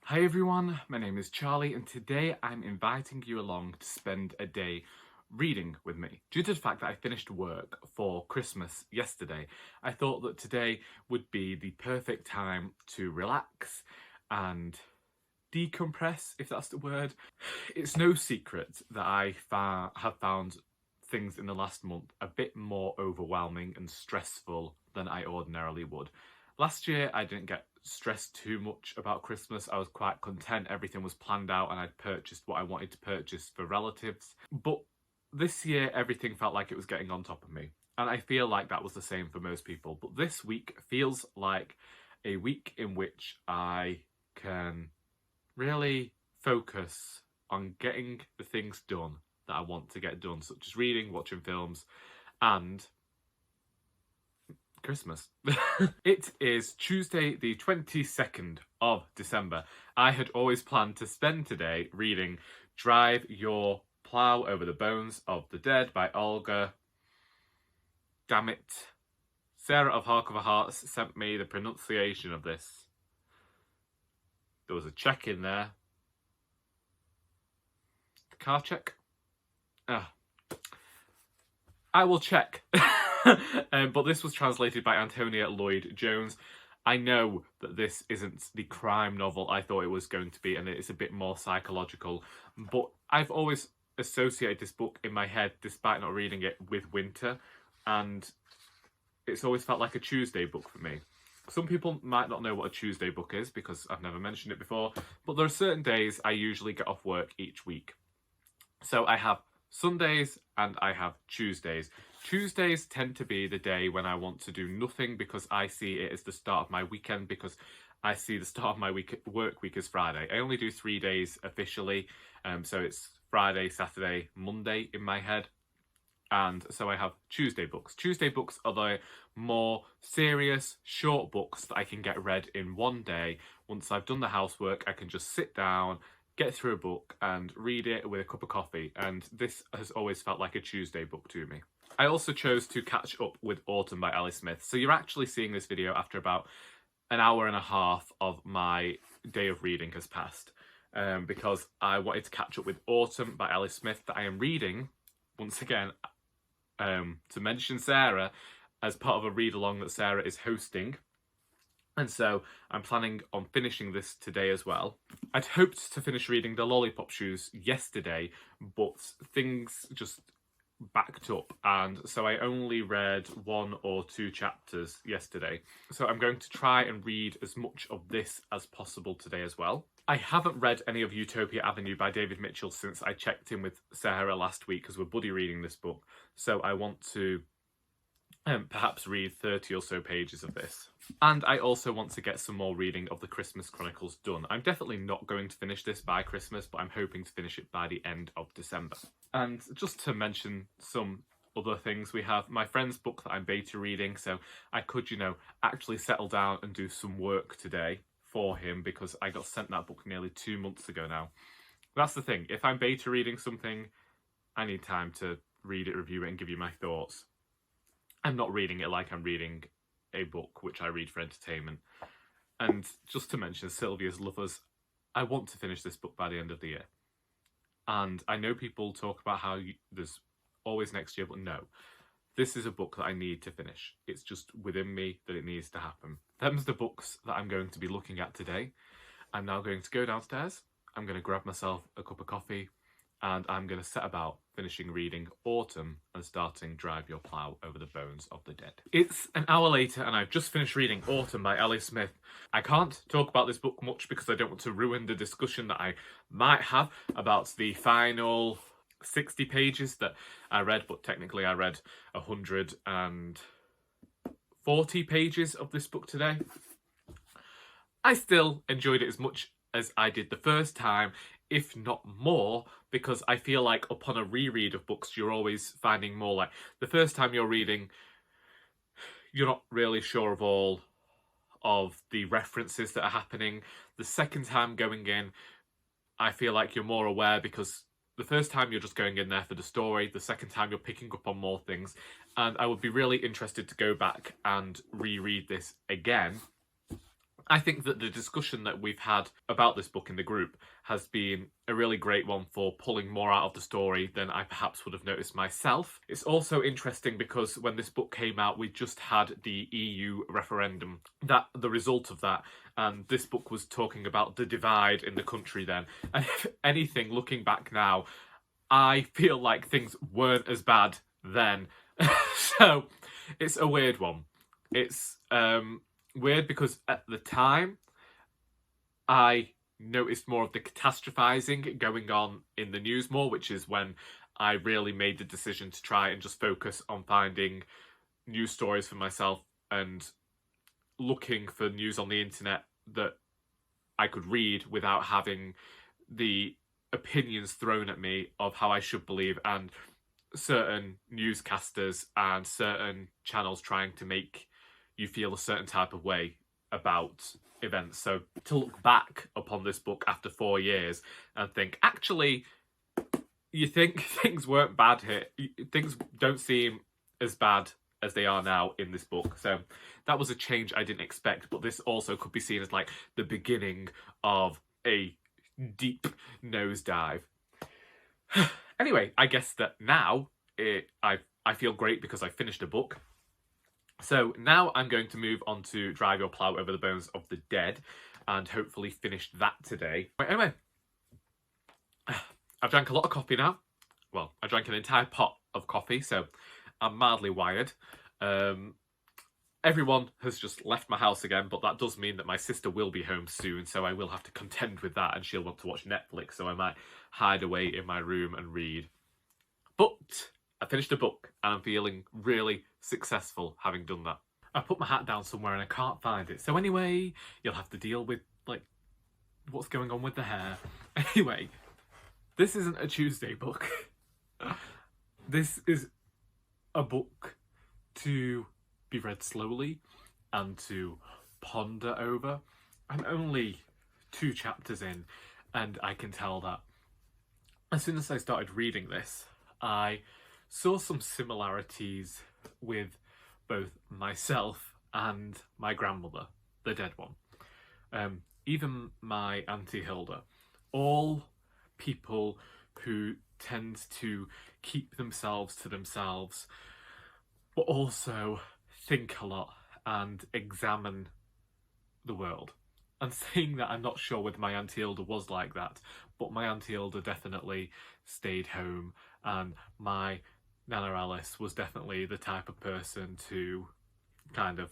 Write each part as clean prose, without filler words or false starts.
Hi everyone, my name is Charlie and today I'm inviting you along to spend a day reading with me. Due to the fact that I finished work for Christmas yesterday, I thought that today would be the perfect time to relax and decompress, if that's the word. It's no secret that I have found things in the last month a bit more overwhelming and stressful than I ordinarily would. Last year I didn't get stressed too much about Christmas. I was quite content, everything was planned out and I'd purchased what I wanted to purchase for relatives. But this year everything felt like it was getting on top of me. And I feel like that was the same for most people. But this week feels like a week in which I can really focus on getting the things done that I want to get done, such as reading, watching films, and Christmas. It is Tuesday the 22nd of December. I had always planned to spend today reading Drive Your Plow Over the Bones of the Dead by Olga. Damn it. Sarah of Hark of a Hearts sent me the pronunciation of this. There was a check in there. Tokarczuk? I will check. But this was translated by Antonia Lloyd-Jones. I know that this isn't the crime novel I thought it was going to be, and it's a bit more psychological, but I've always associated this book in my head, despite not reading it, with winter, and it's always felt like a Tuesday book for me. Some people might not know what a Tuesday book is because I've never mentioned it before, but there are certain days I usually get off work each week. So I have Sundays and I have Tuesdays. Tuesdays tend to be the day when I want to do nothing because I see it as the start of my weekend, because I see the start of my work week as Friday. I only do 3 days officially, so it's Friday, Saturday, Monday in my head. And so I have Tuesday books. Tuesday books are the more serious, short books that I can get read in one day. Once I've done the housework, I can just sit down, get through a book and read it with a cup of coffee. And this has always felt like a Tuesday book to me. I also chose to catch up with Autumn by Ellie Smith. So you're actually seeing this video after about an hour and a half of my day of reading has passed. Because I wanted to catch up with Autumn by Ellie Smith that I am reading, once again, to mention Sarah, as part of a read-along that Sarah is hosting. And so I'm planning on finishing this today as well. I'd hoped to finish reading the Lollipop shoes yesterday, but things just backed up, and so I only read 1 or 2 chapters yesterday. So I'm going to try and read as much of this as possible today as well. I haven't read any of Utopia Avenue by David Mitchell since I checked in with Sarah last week because we're buddy reading this book. So I want to perhaps read 30 or so pages of this. And I also want to get some more reading of the Christmas Chronicles done. I'm definitely not going to finish this by Christmas, but I'm hoping to finish it by the end of December. And just to mention some other things, we have my friend's book that I'm beta reading, so I could, actually settle down and do some work today for him because I got sent that book nearly 2 months ago now. That's the thing, if I'm beta reading something, I need time to read it, review it, and give you my thoughts. I'm not reading it like I'm reading a book which I read for entertainment. And just to mention Sylvia's Lovers, I want to finish this book by the end of the year. And I know people talk about how there's always next year, but no. This is a book that I need to finish. It's just within me that it needs to happen. Them's the books that I'm going to be looking at today. I'm now going to go downstairs. I'm going to grab myself a cup of coffee and I'm going to set about finishing reading Autumn and starting Drive Your Plow Over the Bones of the Dead. It's an hour later and I've just finished reading Autumn by Ellie Smith. I can't talk about this book much because I don't want to ruin the discussion that I might have about the final 60 pages that I read, but technically I read 140 pages of this book today. I still enjoyed it as much as I did the first time, if not more, because I feel like upon a reread of books, you're always finding more. Like the first time you're reading, you're not really sure of all of the references that are happening. The second time going in, I feel like you're more aware because the first time you're just going in there for the story. The second time you're picking up on more things. And I would be really interested to go back and reread this again I think that the discussion that we've had about this book in the group has been a really great one for pulling more out of the story than I perhaps would have noticed myself. It's also interesting because when this book came out, we just had the EU referendum, the result of that, and this book was talking about the divide in the country then. And if anything, looking back now, I feel like things weren't as bad then. So it's a weird one. It's weird because at the time I noticed more of the catastrophizing going on in the news more, which is when I really made the decision to try and just focus on finding news stories for myself and looking for news on the internet that I could read without having the opinions thrown at me of how I should believe, and certain newscasters and certain channels trying to make you feel a certain type of way about events. So to look back upon this book after 4 years and think, actually, you think things weren't bad here. Things don't seem as bad as they are now in this book. So that was a change I didn't expect, but this also could be seen as like the beginning of a deep nosedive. Anyway, I guess that now I feel great because I finished a book. So now I'm going to move on to Drive Your Plow Over the Bones of the Dead and hopefully finish that today. Anyway, I've drank a lot of coffee now. Well, I drank an entire pot of coffee, so I'm mildly wired. Everyone has just left my house again, but that does mean that my sister will be home soon, so I will have to contend with that, and she'll want to watch Netflix, so I might hide away in my room and read. But I finished a book, and I'm feeling really successful having done that. I put my hat down somewhere and I can't find it, so anyway, you'll have to deal with, like, what's going on with the hair. Anyway, this isn't a Tuesday book. This is a book to be read slowly and to ponder over. I'm only 2 chapters in, and I can tell that as soon as I started reading this, I saw some similarities with both myself and my grandmother, the dead one. Even my Auntie Hilda. All people who tend to keep themselves to themselves, but also think a lot and examine the world. And saying that, I'm not sure whether my Auntie Hilda was like that, but my Auntie Hilda definitely stayed home, and my Nana Alice was definitely the type of person to kind of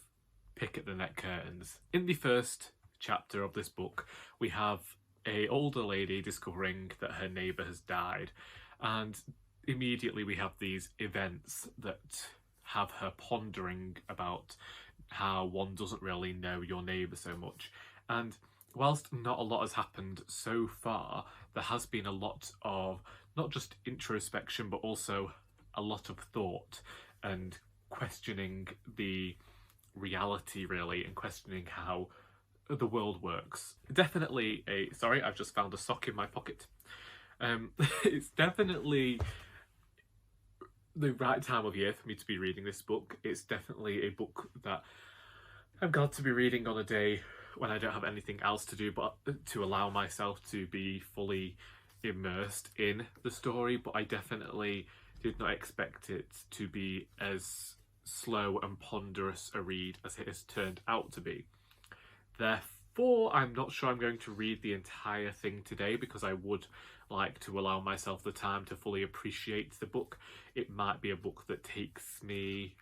pick at the neck curtains. In the first chapter of this book, we have an older lady discovering that her neighbour has died, and immediately we have these events that have her pondering about how one doesn't really know your neighbour so much. And whilst not a lot has happened so far, there has been a lot of not just introspection, but also a lot of thought and questioning the reality, really, and questioning how the world works. Definitely sorry, I've just found a sock in my pocket. It's definitely the right time of year for me to be reading this book. It's definitely a book that I'm glad to be reading on a day when I don't have anything else to do, but to allow myself to be fully immersed in the story. But I definitely did not expect it to be as slow and ponderous a read as it has turned out to be. Therefore, I'm not sure I'm going to read the entire thing today, because I would like to allow myself the time to fully appreciate the book. It might be a book that takes me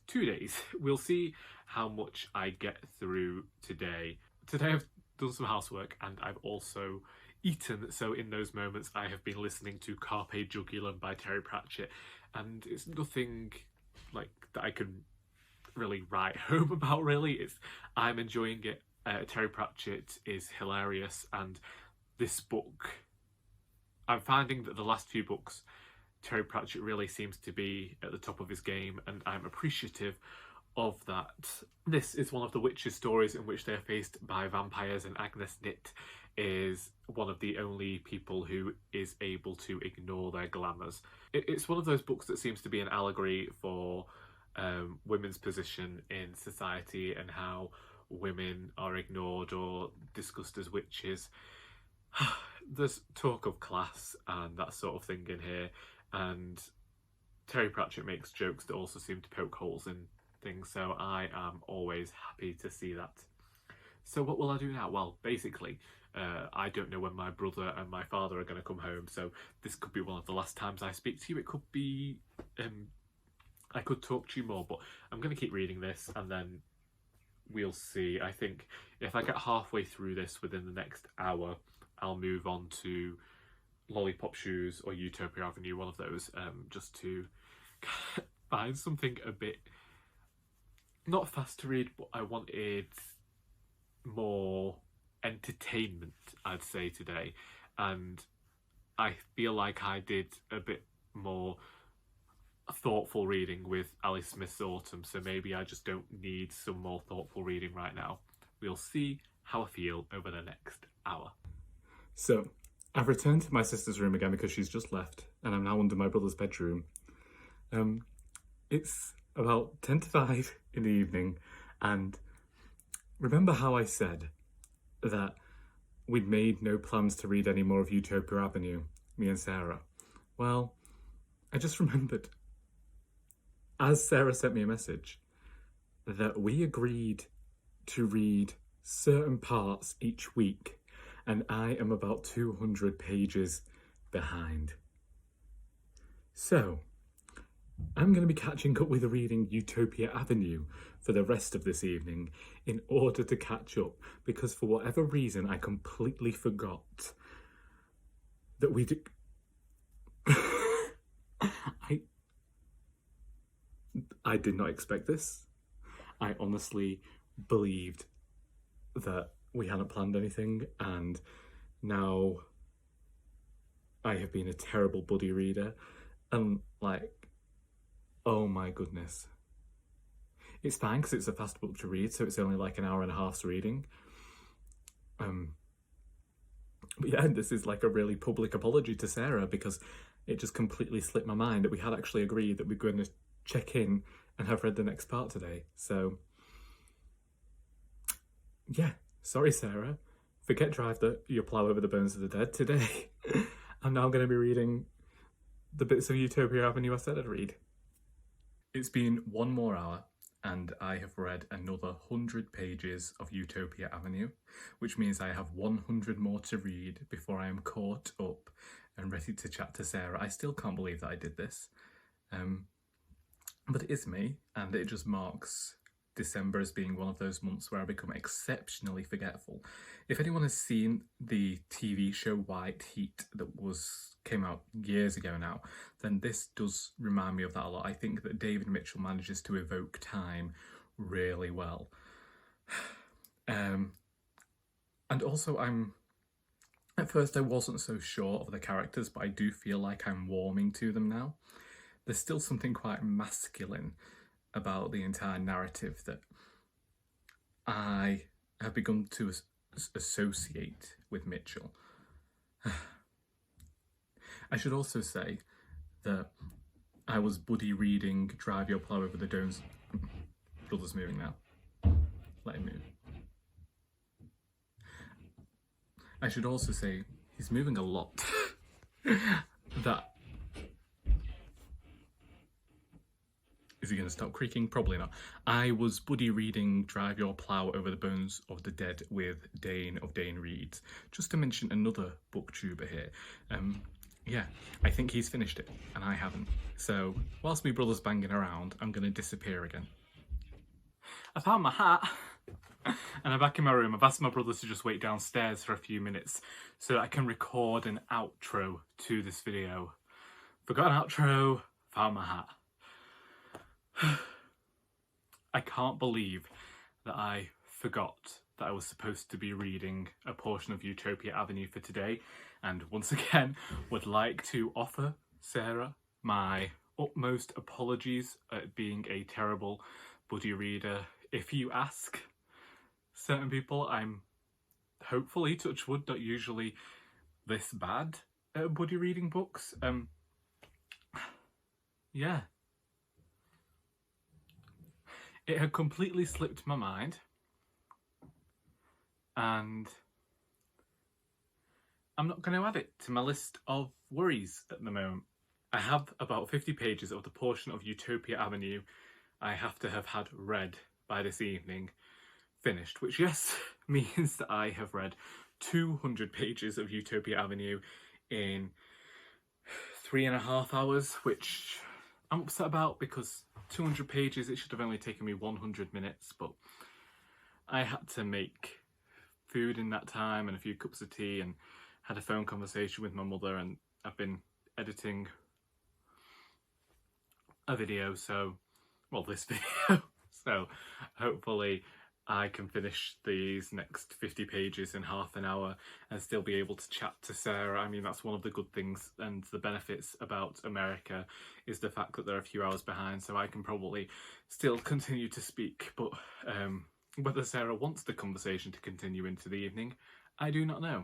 2 days. We'll see how much I get through today. Today I've done some housework and I've also eaten, so in those moments I have been listening to Carpe Jugulum by Terry Pratchett, and it's nothing like that I can really write home about, really. I'm enjoying it. Terry Pratchett is hilarious, and this book, I'm finding that the last few books, Terry Pratchett really seems to be at the top of his game, and I'm appreciative of that. This is one of the witches' stories in which they are faced by vampires, and Agnes Nitt is one of the only people who is able to ignore their glamours. It's one of those books that seems to be an allegory for women's position in society and how women are ignored or discussed as witches. There's talk of class and that sort of thing in here, and Terry Pratchett makes jokes that also seem to poke holes in things, so I am always happy to see that. So what will I do now? Well, basically, I don't know when my brother and my father are going to come home, so this could be one of the last times I speak to you. It could be, I could talk to you more, but I'm going to keep reading this and then we'll see. I think if I get halfway through this within the next hour, I'll move on to Lollipop Shoes or Utopia Avenue, one of those, just to find something a bit, not fast to read, but I wanted more entertainment, I'd say, today, and I feel like I did a bit more thoughtful reading with Alice Smith's Autumn, so maybe I just don't need some more thoughtful reading right now. We'll see how I feel over the next hour. So, I've returned to my sister's room again because she's just left, and I'm now under my brother's bedroom. It's about 10 to 5 in the evening, and remember how I said that we'd made no plans to read any more of Utopia Avenue, me and Sarah? Well, I just remembered, as Sarah sent me a message, that we agreed to read certain parts each week, and I am about 200 pages behind. So, I'm going to be catching up with reading Utopia Avenue for the rest of this evening in order to catch up, because for whatever reason I completely forgot that we did... I did not expect this. I honestly believed that we hadn't planned anything, and now I have been a terrible buddy reader, and like, oh my goodness. It's fine because it's a fast book to read, so it's only like an hour and a half's reading. But yeah, this is like a really public apology to Sarah because it just completely slipped my mind that we had actually agreed that we were going to check in and have read the next part today. So yeah, sorry Sarah. Forget drive your plow over the bones of the dead. Today I'm now going to be reading the bits of Utopia Avenue I said I'd read. It's been one more hour and I have read another 100 pages of Utopia Avenue, which means I have 100 more to read before I am caught up and ready to chat to Sarah. I still can't believe that I did this, but it is me, and it just marks December as being one of those months where I become exceptionally forgetful. If anyone has seen the TV show White Heat that came out years ago now, then this does remind me of that a lot. I think that David Mitchell manages to evoke time really well. And also at first I wasn't so sure of the characters, but I do feel like I'm warming to them now. There's still something quite masculine about the entire narrative that I have begun to associate with Mitchell. I should also say that I was buddy reading Drive Your Plow Over the Dones. Brother's moving now. Let him move. I should also say he's moving a lot. That... Is he going to stop creaking? Probably not. I was buddy reading Drive Your Plow Over the Bones of the Dead with Dane of Dane Reads. Just to mention another booktuber here. Yeah, I think he's finished it, and I haven't. So, whilst my brother's banging around, I'm going to disappear again. I found my hat, and I'm back in my room. I've asked my brother to just wait downstairs for a few minutes so that I can record an outro to this video. Forgot an outro, found my hat. I can't believe that I forgot that I was supposed to be reading a portion of Utopia Avenue for today, and once again would like to offer Sarah my utmost apologies at being a terrible buddy reader. If you ask certain people, I'm hopefully, touch wood, not usually this bad at buddy reading books. Yeah. It had completely slipped my mind, and I'm not going to add it to my list of worries at the moment. I have about 50 pages of the portion of Utopia Avenue I have to have had read by this evening finished, which, yes, means that I have read 200 pages of Utopia Avenue in 3.5 hours, which I'm upset about because 200 pages, it should have only taken me 100 minutes, but I had to make food in that time and a few cups of tea and had a phone conversation with my mother, and I've been editing a video, this video, so hopefully I can finish these next 50 pages in half an hour and still be able to chat to Sarah. I mean, that's one of the good things and the benefits about America, is the fact that they're a few hours behind, so I can probably still continue to speak, but whether Sarah wants the conversation to continue into the evening, I do not know.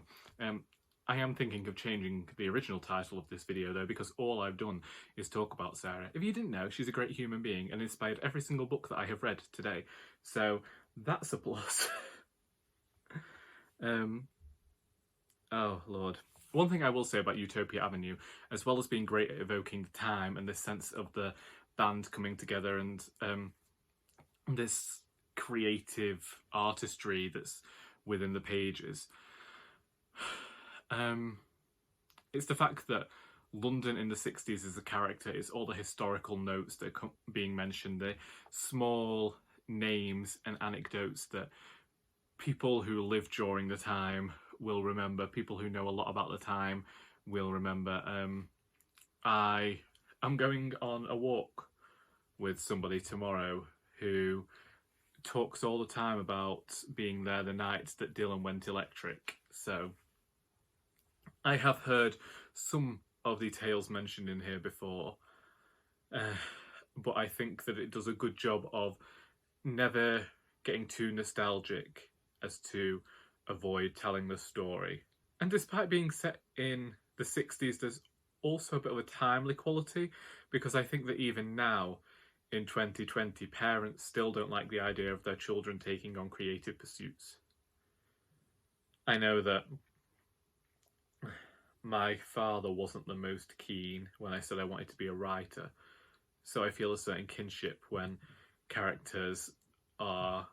I am thinking of changing the original title of this video though, because all I've done is talk about Sarah. If you didn't know, she's a great human being and inspired every single book that I have read today. So that's a plus. Oh Lord. One thing I will say about Utopia Avenue, as well as being great at evoking the time and this sense of the band coming together and this creative artistry that's within the pages, it's the fact that London in the 60s as a character is all the historical notes that are being mentioned, the small names and anecdotes that people who lived during the time will remember, people who know a lot about the time will remember. I am going on a walk with somebody tomorrow who talks all the time about being there the night that Dylan went electric, so I have heard some of the tales mentioned in here before, but I think that it does a good job of never getting too nostalgic as to avoid telling the story. And despite being set in the 60s, there's also a bit of a timely quality, because I think that even now, in 2020, parents still don't like the idea of their children taking on creative pursuits. I know that my father wasn't the most keen when I said I wanted to be a writer, so I feel a certain kinship when characters are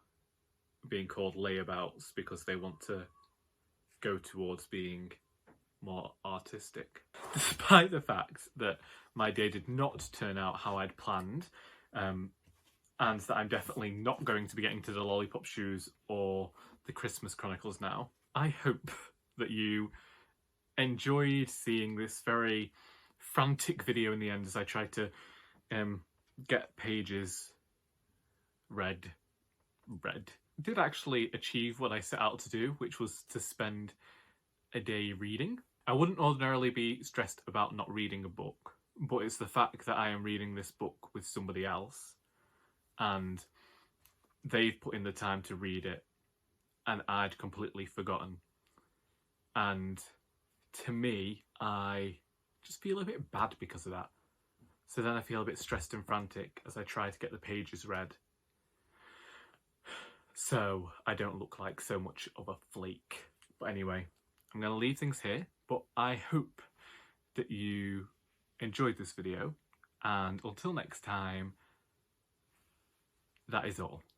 being called layabouts because they want to go towards being more artistic. Despite the fact that my day did not turn out how I'd planned, and that I'm definitely not going to be getting to the Lollipop shoes or the Christmas Chronicles now, I hope that you enjoyed seeing this very frantic video in the end as I tried to get pages read. Did actually achieve what I set out to do, which was to spend a day reading. I wouldn't ordinarily be stressed about not reading a book, but it's the fact that I am reading this book with somebody else and they've put in the time to read it and I'd completely forgotten. And to me, I just feel a bit bad because of that. So then I feel a bit stressed and frantic as I try to get the pages read, so I don't look like so much of a flake. But anyway, I'm going to leave things here, but I hope that you enjoyed this video, and until next time, that is all.